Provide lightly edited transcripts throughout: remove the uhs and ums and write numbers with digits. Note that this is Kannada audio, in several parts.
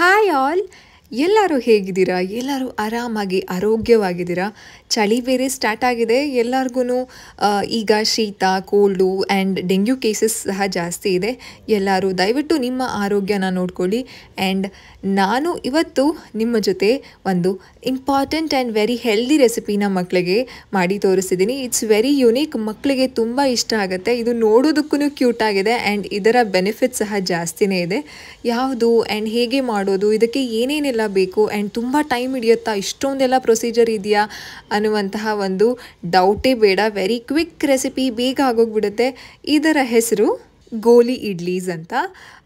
ಹಾಯ್ ಆಲ್, ಎಲ್ಲರೂ ಹೇಗಿದ್ದೀರಾ? ಎಲ್ಲರೂ ಆರಾಮಾಗಿ ಆರೋಗ್ಯವಾಗಿದ್ದೀರಾ? ಚಳಿ ಬೇರೆ ಸ್ಟಾರ್ಟ್ ಆಗಿದೆ. ಎಲ್ಲರಿಗೂ ಈಗ ಶೀತ, ಕೋಲ್ಡು ಆ್ಯಂಡ್ ಡೆಂಗ್ಯೂ ಕೇಸಸ್ ಸಹ ಜಾಸ್ತಿ ಇದೆ. ಎಲ್ಲರೂ ದಯವಿಟ್ಟು ನಿಮ್ಮ ಆರೋಗ್ಯನ ನೋಡ್ಕೊಳ್ಳಿ. ಆ್ಯಂಡ್ ನಾನು ಇವತ್ತು ನಿಮ್ಮ ಜೊತೆ ಒಂದು ಇಂಪಾರ್ಟೆಂಟ್ ಆ್ಯಂಡ್ ವೆರಿ ಹೆಲ್ದಿ ರೆಸಿಪಿನ ಮಕ್ಕಳಿಗೆ ಮಾಡಿ ತೋರಿಸಿದ್ದೀನಿ. ಇಟ್ಸ್ ವೆರಿ ಯುನೀಕ್, ಮಕ್ಕಳಿಗೆ ತುಂಬ ಇಷ್ಟ ಆಗುತ್ತೆ. ಇದು ನೋಡೋದಕ್ಕೂ ಕ್ಯೂಟ್ ಆಗಿದೆ ಆ್ಯಂಡ್ ಇದರ ಬೆನಿಫಿಟ್ ಸಹ ಜಾಸ್ತಿನೇ ಇದೆ. ಯಾವುದು ಆ್ಯಂಡ್ ಹೇಗೆ ಮಾಡೋದು, ಇದಕ್ಕೆ ಏನೇನೆಲ್ಲ ಬೇಕು ಆ್ಯಂಡ್ ತುಂಬ ಟೈಮ್ ಹಿಡಿಯುತ್ತಾ, ಇಷ್ಟೊಂದೆಲ್ಲ ಪ್ರೊಸೀಜರ್ ಇದೆಯಾ ಅನ್ನುವಂತಹ ಒಂದು ಡೌಟೇ ಬೇಡ. ವೆರಿ ಕ್ವಿಕ್ ರೆಸಿಪಿ, ಬೇಗ ಆಗೋಗ್ಬಿಡುತ್ತೆ. ಇದರ ಹೆಸರು ಗೋಲಿ ಇಡ್ಲೀಸ್ ಅಂತ.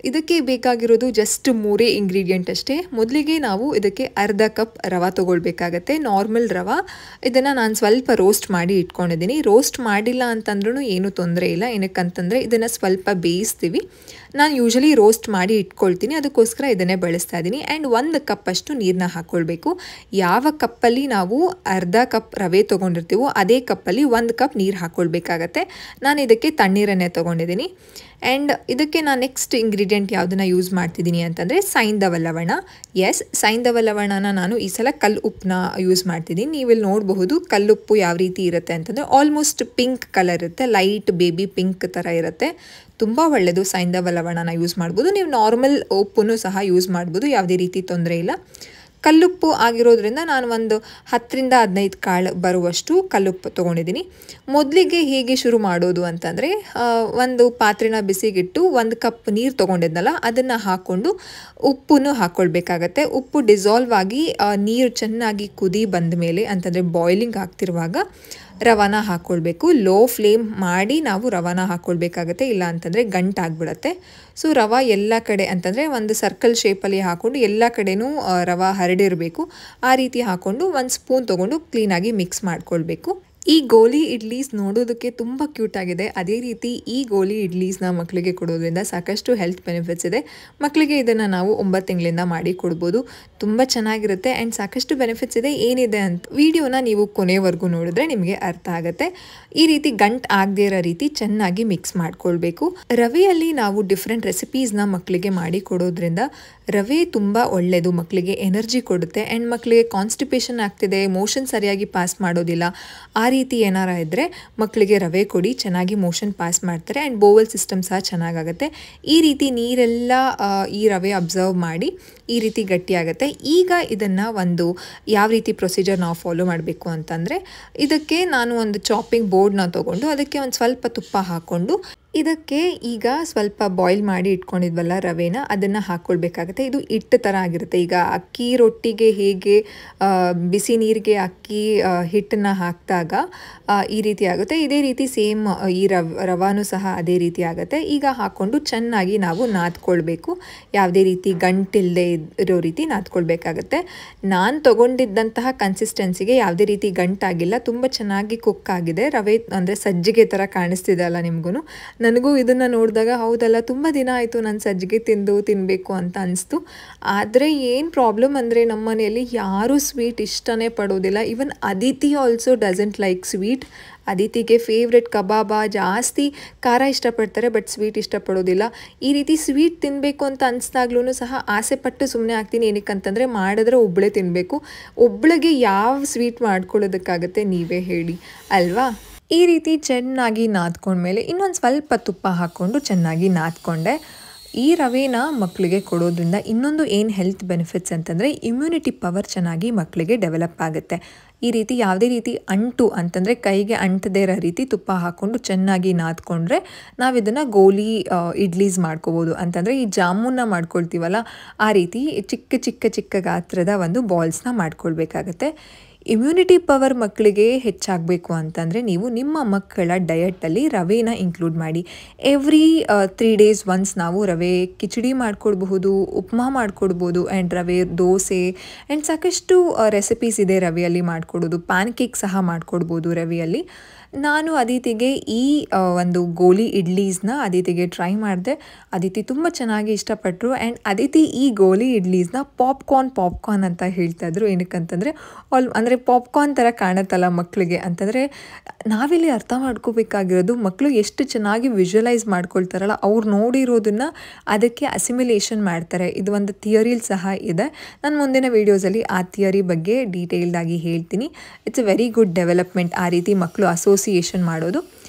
ಇದಕ್ಕೆ ಬೇಕಾಗಿರೋದು ಜಸ್ಟ್ 3 ಇಂಗ್ರೀಡಿಯೆಂಟ್ ಅಷ್ಟೇ. ಮೊದಲಿಗೆ ನಾವು ಇದಕ್ಕೆ ಅರ್ಧ ಕಪ್ ರವೆ ತೊಗೊಳ್ಬೇಕಾಗತ್ತೆ, ನಾರ್ಮಲ್ ರವೆ. ಇದನ್ನು ನಾನು ಸ್ವಲ್ಪ ರೋಸ್ಟ್ ಮಾಡಿ ಇಟ್ಕೊಂಡಿದ್ದೀನಿ. ರೋಸ್ಟ್ ಮಾಡಿಲ್ಲ ಅಂತಂದ್ರೂ ಏನೂ ತೊಂದರೆ ಇಲ್ಲ. ಏನಕ್ಕಂತಂದರೆ ಇದನ್ನು ಸ್ವಲ್ಪ ಬೇಯಿಸ್ತೀವಿ. ನಾನು ಯೂಶಲಿ ರೋಸ್ಟ್ ಮಾಡಿ ಇಟ್ಕೊಳ್ತೀನಿ, ಅದಕ್ಕೋಸ್ಕರ ಇದನ್ನೇ ಬಳಸ್ತಾ ಇದ್ದೀನಿ. ಆ್ಯಂಡ್ 1 ಕಪ್ ಅಷ್ಟು ನೀರನ್ನ ಹಾಕ್ಕೊಳ್ಬೇಕು. ಯಾವ ಕಪ್ಪಲ್ಲಿ ನಾವು ಅರ್ಧ ಕಪ್ ರವೆ ತೊಗೊಂಡಿರ್ತೀವೋ ಅದೇ ಕಪ್ಪಲ್ಲಿ 1 ಕಪ್ ನೀರು ಹಾಕ್ಕೊಳ್ಬೇಕಾಗತ್ತೆ. ನಾನು ಇದಕ್ಕೆ ತಣ್ಣೀರನ್ನೇ ತೊಗೊಂಡಿದ್ದೀನಿ. ಆ್ಯಂಡ್ ಇದಕ್ಕೆ ನಾನು ನೆಕ್ಸ್ಟ್ ಇಂಗ್ರೀಡಿಯೆಂಟ್ ಯಾವುದನ್ನು ಯೂಸ್ ಮಾಡ್ತಿದ್ದೀನಿ ಅಂತಂದರೆ ಸೈಂಧವ ಲವಣ. ಎಸ್, ಸೈಂಧವ ಲವಣನ ನಾನು ಈ ಸಲ ಕಲ್ಲು ಉಪ್ಪನ್ನ ಯೂಸ್ ಮಾಡ್ತಿದ್ದೀನಿ. ನೀವಿಲ್ಲಿ ನೋಡಬಹುದು ಕಲ್ಲುಪ್ಪು ಯಾವ ರೀತಿ ಇರುತ್ತೆ ಅಂತಂದರೆ ಆಲ್ಮೋಸ್ಟ್ ಪಿಂಕ್ ಕಲರ್ ಇರುತ್ತೆ, ಲೈಟ್ ಬೇಬಿ ಪಿಂಕ್ ಥರ ಇರುತ್ತೆ. ತುಂಬ ಒಳ್ಳೆಯದು. ಸೈಂಧವ ಲವಣನ ಯೂಸ್ ಮಾಡ್ಬೋದು. ನೀವು ನಾರ್ಮಲ್ ಉಪ್ಪನ್ನು ಸಹ ಯೂಸ್ ಮಾಡ್ಬೋದು, ಯಾವುದೇ ರೀತಿ ತೊಂದರೆ ಇಲ್ಲ. ಕಲ್ಲುಪ್ಪು ಆಗಿರೋದ್ರಿಂದ ನಾನು ಒಂದು 10ರಿಂದ 15 ಕಾಳು ಬರುವಷ್ಟು ಕಲ್ಲುಪ್ಪು ತೊಗೊಂಡಿದ್ದೀನಿ. ಮೊದಲಿಗೆ ಹೇಗೆ ಶುರು ಮಾಡೋದು ಅಂತಂದರೆ, ಒಂದು ಪಾತ್ರೆನ ಬಿಸಿಗಿಟ್ಟು 1 ಕಪ್ ನೀರು ತೊಗೊಂಡಿದ್ನಲ್ಲ ಅದನ್ನು ಹಾಕ್ಕೊಂಡು ಉಪ್ಪನ್ನು ಹಾಕ್ಕೊಳ್ಬೇಕಾಗತ್ತೆ. ಉಪ್ಪು ಡಿಸಾಲ್ವ್ ಆಗಿ ನೀರು ಚೆನ್ನಾಗಿ ಕುದಿ ಬಂದ ಮೇಲೆ, ಅಂತಂದರೆ ಬಾಯ್ಲಿಂಗ್ ಆಗ್ತಿರುವಾಗ ರವಾನ ಹಾಕ್ಕೊಳ್ಬೇಕು. ಲೋ ಫ್ಲೇಮ್ ಮಾಡಿ ನಾವು ರವಾನ ಹಾಕ್ಕೊಳ್ಬೇಕಾಗತ್ತೆ, ಇಲ್ಲ ಅಂತಂದರೆ ಗಂಟಾಗ್ಬಿಡತ್ತೆ. ಸೊ ರವೆ ಎಲ್ಲ ಕಡೆ ಅಂತಂದರೆ ಒಂದು ಸರ್ಕಲ್ ಶೇಪಲ್ಲಿ ಹಾಕ್ಕೊಂಡು ಎಲ್ಲ ಕಡೆನೂ ರವೆ ಹರಡಿರಬೇಕು. ಆ ರೀತಿ ಹಾಕ್ಕೊಂಡು 1 ಸ್ಪೂನ್ ತೊಗೊಂಡು ಕ್ಲೀನಾಗಿ ಮಿಕ್ಸ್ ಮಾಡ್ಕೊಳ್ಬೇಕು. ಈ ಗೋಲಿ ಇಡ್ಲೀಸ್ ನೋಡೋದಕ್ಕೆ ತುಂಬ ಕ್ಯೂಟ್ ಆಗಿದೆ. ಅದೇ ರೀತಿ ಈ ಗೋಲಿ ಇಡ್ಲೀಸ್ನ ಮಕ್ಕಳಿಗೆ ಕೊಡೋದ್ರಿಂದ ಸಾಕಷ್ಟು ಹೆಲ್ತ್ ಬೆನಿಫಿಟ್ಸ್ ಇದೆ. ಮಕ್ಕಳಿಗೆ ಇದನ್ನು ನಾವು 9 ತಿಂಗಳಿಂದ ಮಾಡಿ ಕೊಡ್ಬೋದು. ತುಂಬ ಚೆನ್ನಾಗಿರುತ್ತೆ ಆ್ಯಂಡ್ ಸಾಕಷ್ಟು ಬೆನಿಫಿಟ್ಸ್ ಇದೆ. ಏನಿದೆ ಅಂತ ವಿಡಿಯೋನ ನೀವು ಕೊನೆವರೆಗೂ ನೋಡಿದ್ರೆ ನಿಮಗೆ ಅರ್ಥ ಆಗುತ್ತೆ. ಈ ರೀತಿ ಗಂಟು ಆಗದೇ ಇರೋ ರೀತಿ ಚೆನ್ನಾಗಿ ಮಿಕ್ಸ್ ಮಾಡ್ಕೊಳ್ಬೇಕು. ರವೆಯಲ್ಲಿ ನಾವು ಡಿಫ್ರೆಂಟ್ ರೆಸಿಪೀಸ್ನ ಮಕ್ಕಳಿಗೆ ಮಾಡಿ ಕೊಡೋದ್ರಿಂದ ರವೆ ತುಂಬ ಒಳ್ಳೆಯದು, ಮಕ್ಕಳಿಗೆ ಎನರ್ಜಿ ಕೊಡುತ್ತೆ. ಆ್ಯಂಡ್ ಮಕ್ಕಳಿಗೆ ಕಾನ್ಸ್ಟಿಪೇಷನ್ ಆಗ್ತಿದೆ, ಮೋಷನ್ ಸರಿಯಾಗಿ ಪಾಸ್ ಮಾಡೋದಿಲ್ಲ, ಆ ರೀತಿ ಏನಾರ ಇದ್ದರೆ ಮಕ್ಕಳಿಗೆ ರವೆ ಕೊಡಿ, ಚೆನ್ನಾಗಿ ಮೋಷನ್ ಪಾಸ್ ಮಾಡ್ತಾರೆ ಆ್ಯಂಡ್ ಬೋವಲ್ ಸಿಸ್ಟಮ್ ಸಹ ಚೆನ್ನಾಗಾಗುತ್ತೆ. ಈ ರೀತಿ ನೀರೆಲ್ಲ ಈ ರವೆ ಅಬ್ಸರ್ವ್ ಮಾಡಿ ಈ ರೀತಿ ಗಟ್ಟಿಯಾಗುತ್ತೆ. ಈಗ ಇದನ್ನು ಒಂದು ಯಾವ ರೀತಿ ಪ್ರೊಸೀಜರ್ ನಾವು ಫಾಲೋ ಮಾಡಬೇಕು ಅಂತಂದರೆ, ಇದಕ್ಕೆ ನಾನು ಒಂದು ಚಾಪಿಂಗ್ ಬೋರ್ಡ್ನ ತೊಗೊಂಡು ಅದಕ್ಕೆ ಒಂದು ಸ್ವಲ್ಪ ತುಪ್ಪ ಹಾಕ್ಕೊಂಡು ಇದಕ್ಕೆ ಈಗ ಸ್ವಲ್ಪ ಬಾಯ್ಲ್ ಮಾಡಿ ಇಟ್ಕೊಂಡಿದ್ವಲ್ಲ ರವೆನ, ಅದನ್ನು ಹಾಕ್ಕೊಳ್ಬೇಕಾಗತ್ತೆ. ಇದು ಹಿಟ್ಟು ಥರ ಆಗಿರುತ್ತೆ. ಈಗ ಅಕ್ಕಿ ರೊಟ್ಟಿಗೆ ಹೇಗೆ ಬಿಸಿ ನೀರಿಗೆ ಅಕ್ಕಿ ಹಿಟ್ಟನ್ನು ಹಾಕಿದಾಗ ಈ ರೀತಿ ಆಗುತ್ತೆ, ಇದೇ ರೀತಿ ಸೇಮ್ ಈ ರವಾನು ಸಹ ಅದೇ ರೀತಿ ಆಗುತ್ತೆ. ಈಗ ಹಾಕ್ಕೊಂಡು ಚೆನ್ನಾಗಿ ನಾವು ನಾದ್ಕೊಳ್ಬೇಕು. ಯಾವುದೇ ರೀತಿ ಗಂಟಿಲ್ಲದೆ ಇರೋ ರೀತಿ ನಾದ್ಕೊಳ್ಬೇಕಾಗತ್ತೆ. ನಾನು ತೊಗೊಂಡಿದ್ದಂತಹ ಕನ್ಸಿಸ್ಟೆನ್ಸಿಗೆ ಯಾವುದೇ ರೀತಿ ಗಂಟಾಗಿಲ್ಲ, ತುಂಬ ಚೆನ್ನಾಗಿ ಕುಕ್ ಆಗಿದೆ. ರವೆ ಅಂದರೆ ಸಜ್ಜಿಗೆ ಥರ ಕಾಣಿಸ್ತಿದೆ ಅಲ್ಲ ನಿಮಗೂ. ನನಗೂ ಇದನ್ನು ನೋಡಿದಾಗ ಹೌದಲ್ಲ, ತುಂಬ ದಿನ ಆಯಿತು ನಾನು ಸಜ್ಜಿಗೆ ತಿನ್ನಬೇಕು ಅಂತ ಅನಿಸ್ತು. ಆದರೆ ಏನು ಪ್ರಾಬ್ಲಮ್ ಅಂದರೆ ನಮ್ಮ ಮನೆಯಲ್ಲಿ ಯಾರೂ ಸ್ವೀಟ್ ಇಷ್ಟನೇ ಪಡೋದಿಲ್ಲ. Even Aditi also doesn't like sweet. ಅದಿತಿಗೆ ಫೇವ್ರೆಟ್ ಕಬಾಬ, ಜಾಸ್ತಿ ಖಾರ ಇಷ್ಟಪಡ್ತಾರೆ ಬಟ್ ಸ್ವೀಟ್ ಇಷ್ಟಪಡೋದಿಲ್ಲ. ಈ ರೀತಿ ಸ್ವೀಟ್ ತಿನ್ನಬೇಕು ಅಂತ ಅನಿಸ್ದಾಗ್ಲೂ ಸಹ ಆಸೆ ಪಟ್ಟು ಸುಮ್ಮನೆ ಆಗ್ತೀನಿ. ಏನಕ್ಕಂತಂದರೆ ಮಾಡಿದ್ರೆ ಒಬ್ಬಳೇ ತಿನ್ನಬೇಕು. ಒಬ್ಬಳಿಗೆ ಯಾವ ಸ್ವೀಟ್ ಮಾಡ್ಕೊಳ್ಳೋದಕ್ಕಾಗತ್ತೆ, ನೀವೇ ಹೇಳಿ ಅಲ್ವಾ? ಈ ರೀತಿ ಚೆನ್ನಾಗಿ ನಾದ್ಕೊಂಡ್ಮೇಲೆ ಇನ್ನೊಂದು ಸ್ವಲ್ಪ ತುಪ್ಪ ಹಾಕ್ಕೊಂಡು ಚೆನ್ನಾಗಿ ನಾದ್ಕೊಂಡೆ. ಈ ರವೆನ ಮಕ್ಕಳಿಗೆ ಕೊಡೋದ್ರಿಂದ ಇನ್ನೊಂದು ಏನು ಹೆಲ್ತ್ ಬೆನಿಫಿಟ್ಸ್ ಅಂತಂದರೆ ಇಮ್ಯುನಿಟಿ ಪವರ್ ಚೆನ್ನಾಗಿ ಮಕ್ಕಳಿಗೆ ಡೆವಲಪ್ ಆಗುತ್ತೆ. ಈ ರೀತಿ ಯಾವುದೇ ರೀತಿ ಅಂಟು ಅಂತಂದರೆ ಕೈಗೆ ಅಂಟದೇ ಇರೋ ರೀತಿ ತುಪ್ಪ ಹಾಕ್ಕೊಂಡು ಚೆನ್ನಾಗಿ ನಾದ್ಕೊಂಡ್ರೆ ನಾವು ಇದನ್ನು ಗೋಲಿ ಇಡ್ಲೀಸ್ ಮಾಡ್ಕೋಬೋದು. ಅಂತಂದರೆ ಈ ಜಾಮೂನ್ನ ಮಾಡ್ಕೊಳ್ತೀವಲ್ಲ ಆ ರೀತಿ ಚಿಕ್ಕ ಚಿಕ್ಕ ಚಿಕ್ಕ ಗಾತ್ರದ ಒಂದು ಬಾಲ್ಸ್ನ ಮಾಡ್ಕೊಳ್ಬೇಕಾಗತ್ತೆ. ಇಮ್ಯುನಿಟಿ ಪವರ್ ಮಕ್ಕಳಿಗೆ ಹೆಚ್ಚಾಗಬೇಕು ಅಂತಂದರೆ ನೀವು ನಿಮ್ಮ ಮಕ್ಕಳ ಡಯಟಲ್ಲಿ ರವೆನ ಇನ್ಕ್ಲೂಡ್ ಮಾಡಿ. ಎವ್ರಿ 3 days ಒನ್ಸ್ ನಾವು ರವೆ ಕಿಚಡಿ ಮಾಡ್ಕೊಡ್ಬಹುದು, ಉಪ್ಮಾ ಮಾಡ್ಕೊಡ್ಬೋದು ಆ್ಯಂಡ್ ರವೆ ದೋಸೆ ಆ್ಯಂಡ್ ಸಾಕಷ್ಟು ರೆಸಿಪೀಸ್ ಇದೆ ರವೆಯಲ್ಲಿ ಮಾಡ್ಕೊಡೋದು. ಪ್ಯಾನ್ ಕೇಕ್ ಸಹ ಮಾಡ್ಕೊಡ್ಬೋದು ರವೆಯಲ್ಲಿ. ನಾನು ಅದಿತಿಗೆ ಈ ಒಂದು ಗೋಲಿ ಇಡ್ಲೀಸ್ನ ಅದಿತಿಗೆ ಟ್ರೈ ಮಾಡಿದೆ. ಅದಿತಿ ತುಂಬ ಚೆನ್ನಾಗಿ ಇಷ್ಟಪಟ್ಟರು. ಆ್ಯಂಡ್ ಅದಿತಿ ಈ ಗೋಲಿ ಇಡ್ಲೀಸ್ನ ಪಾಪ್ಕಾರ್ನ್ ಅಂತ ಹೇಳ್ತಾಯಿದ್ರು. ಏನಕ್ಕಂತಂದರೆ ಅಂದರೆ ಪಾಪ್ಕಾರ್ನ್ ಥರ ಕಾಣುತ್ತಲ್ಲ ಮಕ್ಕಳಿಗೆ ಅಂತಂದರೆ, ನಾವಿಲ್ಲಿ ಅರ್ಥ ಮಾಡ್ಕೋಬೇಕಾಗಿರೋದು ಮಕ್ಕಳು ಎಷ್ಟು ಚೆನ್ನಾಗಿ ವಿಜುವಲೈಸ್ ಮಾಡ್ಕೊಳ್ತಾರಲ್ಲ, ಅವ್ರು ನೋಡಿರೋದನ್ನು ಅದಕ್ಕೆ ಅಸಿಮಿಲೇಷನ್ ಮಾಡ್ತಾರೆ. ಇದು ಒಂದು ಥಿಯರಿಲಿ ಸಹ ಇದೆ. ನಾನು ಮುಂದಿನ ವೀಡಿಯೋಸಲ್ಲಿ ಆ ಥಿಯರಿ ಬಗ್ಗೆ ಡೀಟೇಲ್ಡಾಗಿ ಹೇಳ್ತೀನಿ. It's A very good development ಆ ರೀತಿ ಮಕ್ಕಳು ಅಸೋಸಿಯೇಷನ್ ಮಾಡೋದು.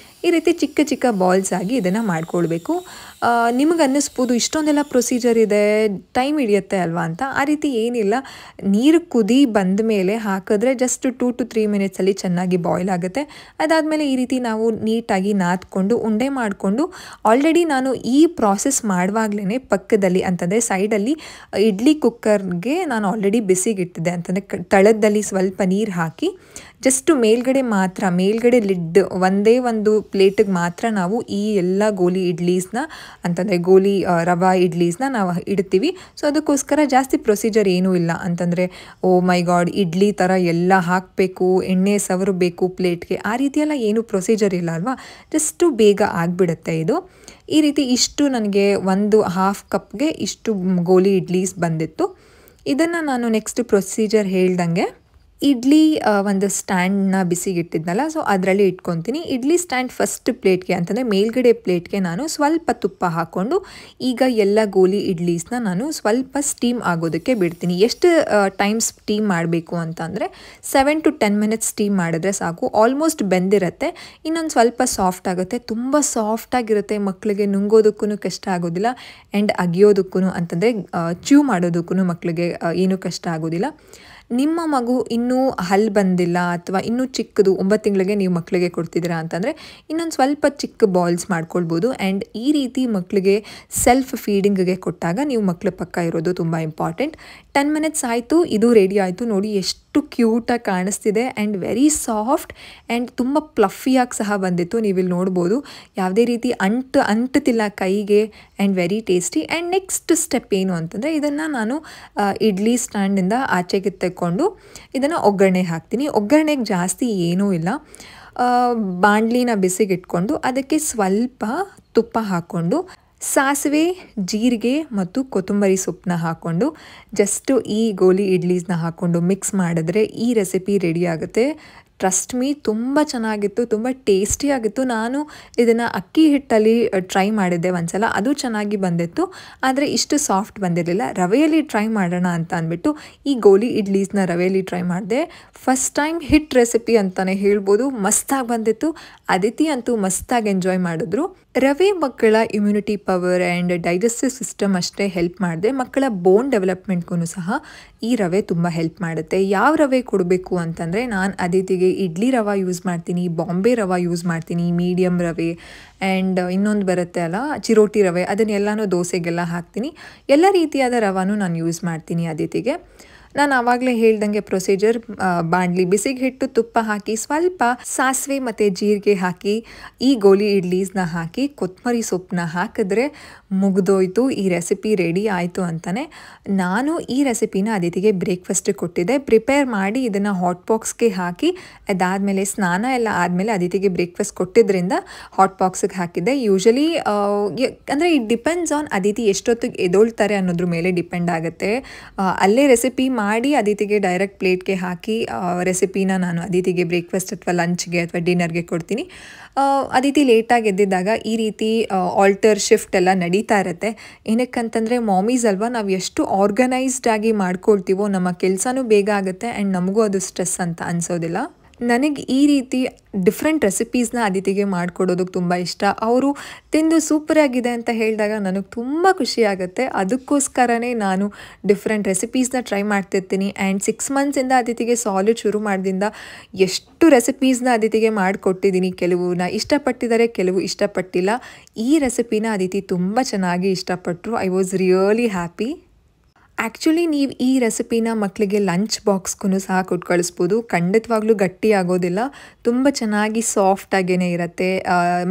ಈ ರೀತಿ ಚಿಕ್ಕ ಚಿಕ್ಕ ಬಾಲ್ಸ್ ಆಗಿ ಇದನ್ನು ಮಾಡ್ಕೊಳ್ಬೇಕು. ನಿಮಗೆ ಅನ್ನಿಸ್ಬೋದು ಇಷ್ಟೊಂದೆಲ್ಲ ಪ್ರೊಸೀಜರ್ ಇದೆ, ಟೈಮ್ ಹಿಡಿಯುತ್ತೆ ಅಲ್ವಾ ಅಂತ. ಆ ರೀತಿ ಏನಿಲ್ಲ. ನೀರು ಕುದಿ ಬಂದ ಮೇಲೆ ಹಾಕಿದ್ರೆ ಜಸ್ಟ್ 2 to 3 ಮಿನಿಟ್ಸಲ್ಲಿ ಚೆನ್ನಾಗಿ ಬಾಯ್ಲ್ ಆಗುತ್ತೆ. ಅದಾದಮೇಲೆ ಈ ರೀತಿ ನಾವು ನೀಟಾಗಿ ನಾದ್ಕೊಂಡು ಉಂಡೆ ಮಾಡಿಕೊಂಡು, ಆಲ್ರೆಡಿ ನಾನು ಈ ಪ್ರಾಸೆಸ್ ಮಾಡುವಾಗಲೇ ಪಕ್ಕದಲ್ಲಿ ಅಂತಂದರೆ ಸೈಡಲ್ಲಿ ಇಡ್ಲಿ ಕುಕ್ಕರ್ಗೆ ನಾನು ಆಲ್ರೆಡಿ ಬಿಸಿಗಿಟ್ಟಿದ್ದೆ. ಅಂತಂದರೆ ತಳದಲ್ಲಿ ಸ್ವಲ್ಪ ನೀರು ಹಾಕಿ ಜಸ್ಟ್ ಮೇಲ್ಗಡೆ ಲಿಡ್ ಒಂದೇ ಒಂದು ಪ್ಲೇಟಿಗೆ ಮಾತ್ರ ನಾವು ಈ ಎಲ್ಲ ಗೋಲಿ ಇಡ್ಲೀಸ್ನ ಅಂತಂದರೆ ರವಾ ಇಡ್ಲೀಸ್ನ ನಾವು ಇಡ್ತೀವಿ. ಸೊ ಅದಕ್ಕೋಸ್ಕರ ಜಾಸ್ತಿ ಪ್ರೊಸೀಜರ್ ಏನೂ ಇಲ್ಲ. ಅಂತಂದರೆ ಓ ಮೈ ಗಾಡ್ ಇಡ್ಲಿ ಥರ ಎಲ್ಲ ಹಾಕಬೇಕು, ಎಣ್ಣೆ ಸವರಬೇಕು ಪ್ಲೇಟ್ಗೆ, ಆ ರೀತಿಯೆಲ್ಲ ಏನೂ ಪ್ರೊಸೀಜರ್ ಇಲ್ಲ ಅಲ್ವಾ. ಜಸ್ಟು ಬೇಗ ಆಗಿಬಿಡುತ್ತೆ ಇದು. ಈ ರೀತಿ ಇಷ್ಟು ನನಗೆ ಒಂದು ಹಾಫ್ ಕಪ್ಗೆ ಇಷ್ಟು ಗೋಲಿ ಇಡ್ಲೀಸ್ ಬಂದಿತ್ತು. ಇದನ್ನು ನಾನು ನೆಕ್ಸ್ಟ್ ಪ್ರೊಸೀಜರ್ ಹೇಳ್ದಂಗೆ ಇಡ್ಲಿ ಒಂದು ಸ್ಟ್ಯಾಂಡ್ನ ಬಿಸಿಗಿಟ್ಟಿದ್ನಲ್ಲ, ಸೊ ಅದರಲ್ಲಿ ಇಟ್ಕೊತೀನಿ. ಇಡ್ಲಿ ಸ್ಟ್ಯಾಂಡ್ ಫಸ್ಟ್ ಪ್ಲೇಟ್ಗೆ ಅಂತಂದರೆ ಮೇಲ್ಗಡೆ ಪ್ಲೇಟ್ಗೆ ನಾನು ಸ್ವಲ್ಪ ತುಪ್ಪ ಹಾಕ್ಕೊಂಡು ಈಗ ಎಲ್ಲ ಗೋಲಿ ಇಡ್ಲೀಸ್ನ ನಾನು ಸ್ವಲ್ಪ ಸ್ಟೀಮ್ ಆಗೋದಕ್ಕೆ ಬಿಡ್ತೀನಿ. ಎಷ್ಟು ಟೈಮ್ ಸ್ಟೀಮ್ ಮಾಡಬೇಕು ಅಂತಂದರೆ 7 to 10 ಮಿನಿಟ್ಸ್ ಸ್ಟೀಮ್ ಮಾಡಿದ್ರೆ ಸಾಕು. ಆಲ್ಮೋಸ್ಟ್ ಬೆಂದಿರುತ್ತೆ. ಇನ್ನೊಂದು ಸ್ವಲ್ಪ ಸಾಫ್ಟ್ ಆಗುತ್ತೆ. ತುಂಬ ಸಾಫ್ಟಾಗಿರುತ್ತೆ. ಮಕ್ಕಳಿಗೆ ನುಂಗೋದಕ್ಕೂ ಕಷ್ಟ ಆಗೋದಿಲ್ಲ. ಆ್ಯಂಡ್ ಅಗಿಯೋದಕ್ಕೂ ಅಂತಂದರೆ ಚ್ಯೂ ಮಾಡೋದಕ್ಕೂ ಮಕ್ಕಳಿಗೆ ಏನೂ ಕಷ್ಟ ಆಗೋದಿಲ್ಲ. ನಿಮ್ಮ ಮಗು ಇನ್ನೂ ಹಲ್ಲು ಬಂದಿಲ್ಲ ಅಥವಾ ಇನ್ನೂ ಚಿಕ್ಕದು 9 ತಿಂಗಳಿಗೆ ನೀವು ಮಕ್ಕಳಿಗೆ ಕೊಡ್ತಿದ್ದೀರಾ ಅಂತಂದರೆ ಇನ್ನೊಂದು ಸ್ವಲ್ಪ ಚಿಕ್ಕ ಬಾಲ್ಸ್ ಮಾಡ್ಕೊಳ್ಬೋದು. ಆ್ಯಂಡ್ ಈ ರೀತಿ ಮಕ್ಕಳಿಗೆ ಸೆಲ್ಫ್ ಫೀಡಿಂಗಿಗೆ ಕೊಟ್ಟಾಗ ನೀವು ಮಕ್ಕಳ ಪಕ್ಕ ಇರೋದು ತುಂಬ ಇಂಪಾರ್ಟೆಂಟ್. 10 ಮಿನಿಟ್ಸ್ ಆಯಿತು, ಇದು ರೆಡಿ ಆಯಿತು. ನೋಡಿ ಎಷ್ಟು ಕ್ಯೂಟಾಗಿ ಕಾಣಿಸ್ತಿದೆ ಆ್ಯಂಡ್ ವೆರಿ ಸಾಫ್ಟ್ ಆ್ಯಂಡ್ ತುಂಬ ಪ್ಲಫಿಯಾಗಿ ಸಹ ಬಂದಿತ್ತು. ನೀವಿಲ್ಲಿ ನೋಡ್ಬೋದು ಯಾವುದೇ ರೀತಿ ಅಂಟುತ್ತಿಲ್ಲ ಕೈಗೆ and very tasty. And next step ಏನು ಅಂತಂದರೆ ಇದನ್ನು ನಾನು ಇಡ್ಲಿ ಸ್ಟ್ಯಾಂಡಿಂದ ಆಚೆಗೆ ತೆಕ್ಕೊಂಡು ಇದನ್ನು ಒಗ್ಗರಣೆ ಹಾಕ್ತೀನಿ. ಒಗ್ಗರಣೆಗೆ ಜಾಸ್ತಿ ಏನೂ ಇಲ್ಲ. ಬಾಣಲಿನ ಬಿಸಿಗಿಟ್ಕೊಂಡು ಅದಕ್ಕೆ ಸ್ವಲ್ಪ ತುಪ್ಪ ಹಾಕ್ಕೊಂಡು ಸಾಸಿವೆ, ಜೀರಿಗೆ ಮತ್ತು ಕೊತ್ತಂಬರಿ ಸೊಪ್ಪನ್ನ ಹಾಕ್ಕೊಂಡು ಜಸ್ಟು ಈ ಗೋಲಿ ಇಡ್ಲೀಸ್ನ ಹಾಕ್ಕೊಂಡು ಮಿಕ್ಸ್ ಮಾಡಿದ್ರೆ ಈ ರೆಸಿಪಿ ರೆಡಿ ಆಗುತ್ತೆ. ಟ್ರಸ್ಟ್ ಮೀ ತುಂಬ ಚೆನ್ನಾಗಿತ್ತು, ತುಂಬ ಟೇಸ್ಟಿಯಾಗಿತ್ತು. ನಾನು ಇದನ್ನು ಅಕ್ಕಿ ಹಿಟ್ಟಲ್ಲಿ ಟ್ರೈ ಮಾಡಿದ್ದೆ ಒಂದ್ಸಲ, ಅದು ಚೆನ್ನಾಗಿ ಬಂದಿತ್ತು. ಆದರೆ ಇಷ್ಟು ಸಾಫ್ಟ್ ಬಂದಿರಲಿಲ್ಲ. ರವೆಯಲ್ಲಿ ಟ್ರೈ ಮಾಡೋಣ ಅಂತ ಅಂದ್ಬಿಟ್ಟು ಈ ಗೋಲಿ ಇಡ್ಲೀಸ್ನ ರವೆಯಲ್ಲಿ ಟ್ರೈ ಮಾಡಿದೆ. ಫಸ್ಟ್ ಟೈಮ್ ಹಿಟ್ ರೆಸಿಪಿ ಅಂತಲೇ ಹೇಳ್ಬೋದು. ಮಸ್ತಾಗಿ ಬಂದಿತ್ತು. ಅದಿತಿ ಅಂತೂ ಮಸ್ತಾಗಿ ಎಂಜಾಯ್ ಮಾಡಿದ್ರು. ರವೆ ಮಕ್ಕಳ immunity power and digestive system ಅಷ್ಟೇ ಹೆಲ್ಪ್ ಮಾಡಿದೆ, ಮಕ್ಕಳ ಬೋನ್ ಡೆವಲಪ್ಮೆಂಟ್ಗೂ ಸಹ ಈ ರವೆ ತುಂಬ ಹೆಲ್ಪ್ ಮಾಡುತ್ತೆ. ಯಾವ ರವೆ ಕೊಡಬೇಕು ಅಂತಂದರೆ ನಾನು ಅದಿತಿಗೆ ಇಡ್ಲಿ ರವೆ ಯೂಸ್ ಮಾಡ್ತೀನಿ, ಬಾಂಬೆ ರವೆ ಯೂಸ್ ಮಾಡ್ತೀನಿ, ಮೀಡಿಯಮ್ ರವೆ ಆ್ಯಂಡ್ ಇನ್ನೊಂದು ಬರುತ್ತೆ ಅಲ್ಲ ಚಿರೋಟಿ ರವೆ, ಅದನ್ನೆಲ್ಲನೂ ದೋಸೆಗೆಲ್ಲ ಹಾಕ್ತೀನಿ. ಎಲ್ಲ ರೀತಿಯಾದ ರವಾನು ನಾನು ಯೂಸ್ ಮಾಡ್ತೀನಿ ಅದಿತಿಗೆ. ನಾನು ಆವಾಗಲೇ ಹೇಳ್ದಂಗೆ ಪ್ರೊಸೀಜರ್, ಬಾಣಲಿ ಬಿಸಿಗೆ ಹಿಟ್ಟು ತುಪ್ಪ ಹಾಕಿ ಸ್ವಲ್ಪ ಸಾಸಿವೆ ಮತ್ತು ಜೀರಿಗೆ ಹಾಕಿ ಈ ಗೋಲಿ ಇಡ್ಲೀಸ್ನ ಹಾಕಿ ಕೊತ್ತಂಬರಿ ಸೊಪ್ಪನ್ನ ಹಾಕಿದ್ರೆ ಮುಗಿದೋಯ್ತು, ಈ ರೆಸಿಪಿ ರೆಡಿ ಆಯಿತು ಅಂತಲೇ. ನಾನು ಈ ರೆಸಿಪಿನ ಅದಿತಿಗೆ ಬ್ರೇಕ್ಫಾಸ್ಟಿಗೆ ಕೊಟ್ಟಿದ್ದೆ. ಪ್ರಿಪೇರ್ ಮಾಡಿ ಇದನ್ನು ಹಾಟ್ ಬಾಕ್ಸ್ಗೆ ಹಾಕಿ ಅದಾದಮೇಲೆ ಸ್ನಾನ ಎಲ್ಲ ಆದಮೇಲೆ ಅದಿತಿಗೆ ಬ್ರೇಕ್ಫಾಸ್ಟ್ ಕೊಟ್ಟಿದ್ದರಿಂದ ಹಾಟ್ ಬಾಕ್ಸಿಗೆ ಹಾಕಿದ್ದೆ. ಯೂಶಲಿ ಅಂದರೆ ಇಟ್ ಡಿಪೆಂಡ್ಸ್ ಆನ್ ಅದಿತಿ ಎಷ್ಟೊತ್ತಿಗೆ ಎದೊಳ್ತಾರೆ ಅನ್ನೋದ್ರ ಮೇಲೆ ಡಿಪೆಂಡ್ ಆಗುತ್ತೆ. ಅಲ್ಲೇ ರೆಸಿಪಿ ಮಾಡಿ ಅದಿತಿಗೆ ಡೈರೆಕ್ಟ್ ಪ್ಲೇಟ್ಗೆ ಹಾಕಿ ರೆಸಿಪಿನ ನಾನು ಅದಿತಿಗೆ ಬ್ರೇಕ್ಫಾಸ್ಟ್ ಅಥವಾ ಲಂಚ್ಗೆ ಅಥವಾ ಡಿನ್ನರ್ಗೆ ಕೊಡ್ತೀನಿ. ಅದಿತಿ ಲೇಟಾಗಿ ಎದ್ದಿದ್ದಾಗ ಈ ರೀತಿ ಆಲ್ಟರ್ ಶಿಫ್ಟ್ ಎಲ್ಲ ನಡೀತಾ ಇರುತ್ತೆ. ಏನಕ್ಕಂತಂದರೆ ಮಾಮೀಸ್ ಅಲ್ವಾ, ನಾವು ಎಷ್ಟು ಆರ್ಗನೈಸ್ಡ್ ಆಗಿ ಮಾಡ್ಕೊಳ್ತೀವೋ ನಮ್ಮ ಕೆಲಸನೂ ಬೇಗ ಆಗುತ್ತೆ ಆ್ಯಂಡ್ ನಮಗೂ ಅದು ಸ್ಟ್ರೆಸ್ ಅಂತ ಅನಿಸೋದಿಲ್ಲ. ನನಗೆ ಈ ರೀತಿ ಡಿಫ್ರೆಂಟ್ ರೆಸಿಪೀಸ್ನ ಅದಿತಿಗೆ ಮಾಡಿಕೊಡೋದಕ್ಕೆ ತುಂಬ ಇಷ್ಟ. ಅವರು ತಿಂದು ಸೂಪರಾಗಿದೆ ಅಂತ ಹೇಳಿದಾಗ ನನಗೆ ತುಂಬ ಖುಷಿ ಆಗುತ್ತೆ. ಅದಕ್ಕೋಸ್ಕರನೇ ನಾನು ಡಿಫ್ರೆಂಟ್ ರೆಸಿಪೀಸ್ನ ಟ್ರೈ ಮಾಡ್ತಿರ್ತೀನಿ. ಆ್ಯಂಡ್ 6 ಮಂತ್ಸಿಂದ ಅದಿತಿಗೆ ಸಾಲಿಡ್ ಶುರು ಮಾಡಿದಿಂದ ಎಷ್ಟು ರೆಸಿಪೀಸ್ನ ಅದಿತಿಗೆ ಮಾಡಿಕೊಟ್ಟಿದ್ದೀನಿ. ಕೆಲವನ್ನ ಇಷ್ಟಪಟ್ಟಿದ್ದಾರೆ, ಕೆಲವು ಇಷ್ಟಪಟ್ಟಿಲ್ಲ. ಈ ರೆಸಿಪಿನ ಅದಿತಿ ತುಂಬ ಚೆನ್ನಾಗಿ ಇಷ್ಟಪಟ್ಟರು. I was really happy. Actually ನೀವು ಈ ರೆಸಿಪಿನ ಮಕ್ಕಳಿಗೆ ಲಂಚ್ ಬಾಕ್ಸ್ಗೂ ಸಹ ಕೊಟ್ಟು ಕಳಿಸ್ಬೋದು. ಖಂಡಿತವಾಗ್ಲೂ ಗಟ್ಟಿ ಆಗೋದಿಲ್ಲ, ತುಂಬ ಚೆನ್ನಾಗಿ ಸಾಫ್ಟಾಗೇ ಇರುತ್ತೆ.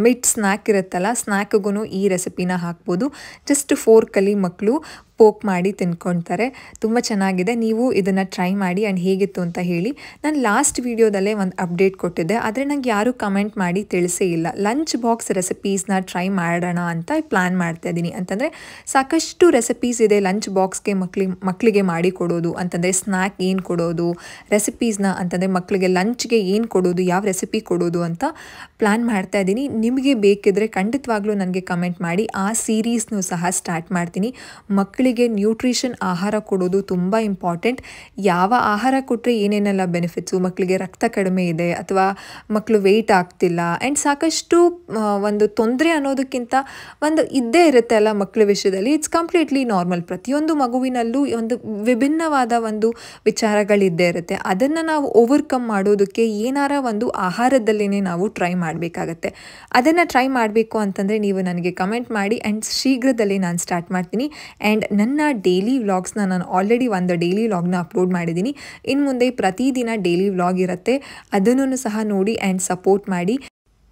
ಮಿಡ್ ಸ್ನ್ಯಾಕ್ ಇರುತ್ತಲ್ಲ, ಸ್ನ್ಯಾಕ್ಗೂ ಈ ರೆಸಿಪಿನ ಹಾಕ್ಬೋದು. ಜಸ್ಟ್ ಫೋರ್ಕಲ್ಲಿ ಮಕ್ಕಳು ಪೋಕ್ ಮಾಡಿ ತಿನ್ಕೊಳ್ತಾರೆ. ತುಂಬ ಚೆನ್ನಾಗಿದೆ. ನೀವು ಇದನ್ನು ಟ್ರೈ ಮಾಡಿ ಆ್ಯಂಡ್ ಹೇಗಿತ್ತು ಅಂತ ಹೇಳಿ. ನಾನು ಲಾಸ್ಟ್ ವೀಡಿಯೋದಲ್ಲೇ ಒಂದು ಅಪ್ಡೇಟ್ ಕೊಟ್ಟಿದ್ದೆ, ಆದರೆ ನಂಗೆ ಯಾರೂ ಕಮೆಂಟ್ ಮಾಡಿ ತಿಳಿಸೇ ಇಲ್ಲ. ಲಂಚ್ ಬಾಕ್ಸ್ ರೆಸಿಪೀಸ್ನ ಟ್ರೈ ಮಾಡೋಣ ಅಂತ ಪ್ಲ್ಯಾನ್ ಮಾಡ್ತಾ ಇದ್ದೀನಿ. ಅಂತಂದರೆ ಸಾಕಷ್ಟು ರೆಸಿಪೀಸ್ ಇದೆ ಲಂಚ್ ಬಾಕ್ಸ್ಗೆ ಮಕ್ಕಳಿಗೆ ಮಾಡಿ ಕೊಡೋದು ಅಂತಂದರೆ ಸ್ನ್ಯಾಕ್ ಏನು ಕೊಡೋದು, ರೆಸಿಪೀಸ್ನ ಅಂತಂದರೆ ಮಕ್ಕಳಿಗೆ ಲಂಚ್ಗೆ ಏನು ಕೊಡೋದು, ಯಾವ ರೆಸಿಪಿ ಕೊಡೋದು ಅಂತ ಪ್ಲ್ಯಾನ್ ಮಾಡ್ತಾ ಇದ್ದೀನಿ. ನಿಮಗೆ ಬೇಕಿದ್ರೆ ಖಂಡಿತವಾಗ್ಲೂ ನನಗೆ ಕಮೆಂಟ್ ಮಾಡಿ. ಆ ಸೀರೀಸ್ನೂ ಸಹ ಸ್ಟಾರ್ಟ್ ಮಾಡ್ತೀನಿ. ಮಕ್ಕಳಿಗೆ ನ್ಯೂಟ್ರಿಷನ್ ಆಹಾರ ಕೊಡೋದು ತುಂಬ ಇಂಪಾರ್ಟೆಂಟ್. ಯಾವ ಆಹಾರ ಕೊಟ್ಟರೆ ಏನೇನೆಲ್ಲ ಬೆನಿಫಿಟ್ಸು, ಮಕ್ಕಳಿಗೆ ರಕ್ತ ಕಡಿಮೆ ಇದೆ ಅಥವಾ ಮಕ್ಕಳು ವೆಯ್ಟ್ ಆಗ್ತಿಲ್ಲ ಆ್ಯಂಡ್ ಸಾಕಷ್ಟು ಒಂದು ತೊಂದರೆ ಅನ್ನೋದಕ್ಕಿಂತ ಒಂದು ಇದ್ದೇ ಇರುತ್ತೆ ಅಲ್ಲ ಮಕ್ಕಳ ವಿಷಯದಲ್ಲಿ. It's completely normal. ಪ್ರತಿಯೊಂದು ಮಗುವಿನಲ್ಲೂ ಒಂದು ವಿಭಿನ್ನವಾದ ಒಂದು ವಿಚಾರಗಳಿದ್ದೇ ಇರುತ್ತೆ. ಅದನ್ನು ನಾವು ಓವರ್ಕಮ್ ಮಾಡೋದಕ್ಕೆ ಏನಾರ ಒಂದು ಆಹಾರದಲ್ಲೇ ನಾವು ಟ್ರೈ ಮಾಡಬೇಕಾಗತ್ತೆ. ಅದನ್ನು ಟ್ರೈ ಮಾಡಬೇಕು ಅಂತಂದರೆ ನೀವು ನನಗೆ ಕಮೆಂಟ್ ಮಾಡಿ ಆ್ಯಂಡ್ ಶೀಘ್ರದಲ್ಲೇ ನಾನು ಸ್ಟಾರ್ಟ್ ಮಾಡ್ತೀನಿ. ಆ್ಯಂಡ್ ನನ್ನ ಡೈಲಿ ವ್ಲಾಗ್ಸ್ನ ನಾನು ಆಲ್ರೆಡಿ ಒಂದು ಡೈಲಿ ವ್ಲಾಗ್ನ ಅಪ್ಲೋಡ್ ಮಾಡಿದ್ದೀನಿ. ಇನ್ನು ಮುಂದೆ ಪ್ರತಿದಿನ ಡೈಲಿ ವ್ಲಾಗ್ ಇರುತ್ತೆ. ಅದನ್ನು ಸಹ ನೋಡಿ ಆ್ಯಂಡ್ ಸಪೋರ್ಟ್ ಮಾಡಿ.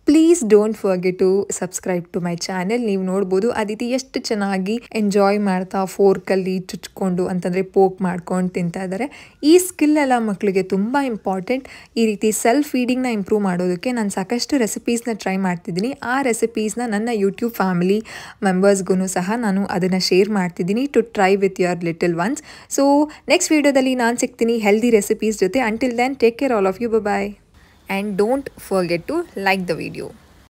Please don't forget to subscribe to my channel. ನೀವು ನೋಡ್ಬೋದು ಅದಿತಿ ಎಷ್ಟು ಚೆನ್ನಾಗಿ ಎಂಜಾಯ್ ಮಾಡ್ತಾ ಫೋರ್ಕಲ್ಲಿ ಚುಚ್ಕೊಂಡು ಅಂತಂದರೆ ಪೋಕ್ ಮಾಡ್ಕೊಂಡು ತಿಂತಾ ಇದ್ದಾರೆ. ಈ ಸ್ಕಿಲ್ ಎಲ್ಲ ಮಕ್ಕಳಿಗೆ ತುಂಬ ಇಂಪಾರ್ಟೆಂಟ್. ಈ ರೀತಿ ಸೆಲ್ಫ್ ಫೀಡಿಂಗ್ನ ಇಂಪ್ರೂವ್ ಮಾಡೋದಕ್ಕೆ ನಾನು ಸಾಕಷ್ಟು ರೆಸಿಪೀಸ್ನ ಟ್ರೈ ಮಾಡ್ತಿದ್ದೀನಿ. ಆ ರೆಸಿಪೀಸ್ನ ನನ್ನ ಯೂಟ್ಯೂಬ್ ಫ್ಯಾಮಿಲಿ ಮೆಂಬರ್ಸ್ಗೂ ಸಹ ನಾನು ಅದನ್ನು ಶೇರ್ ಮಾಡ್ತಿದ್ದೀನಿ to try with your little ones. So next ವೀಡಿಯೋದಲ್ಲಿ ನಾನು ಸಿಗ್ತೀನಿ ಹೆಲ್ದಿ ರೆಸಿಪೀಸ್ ಜೊತೆ. Until then take care all of you. Bye. And don't forget to like the video.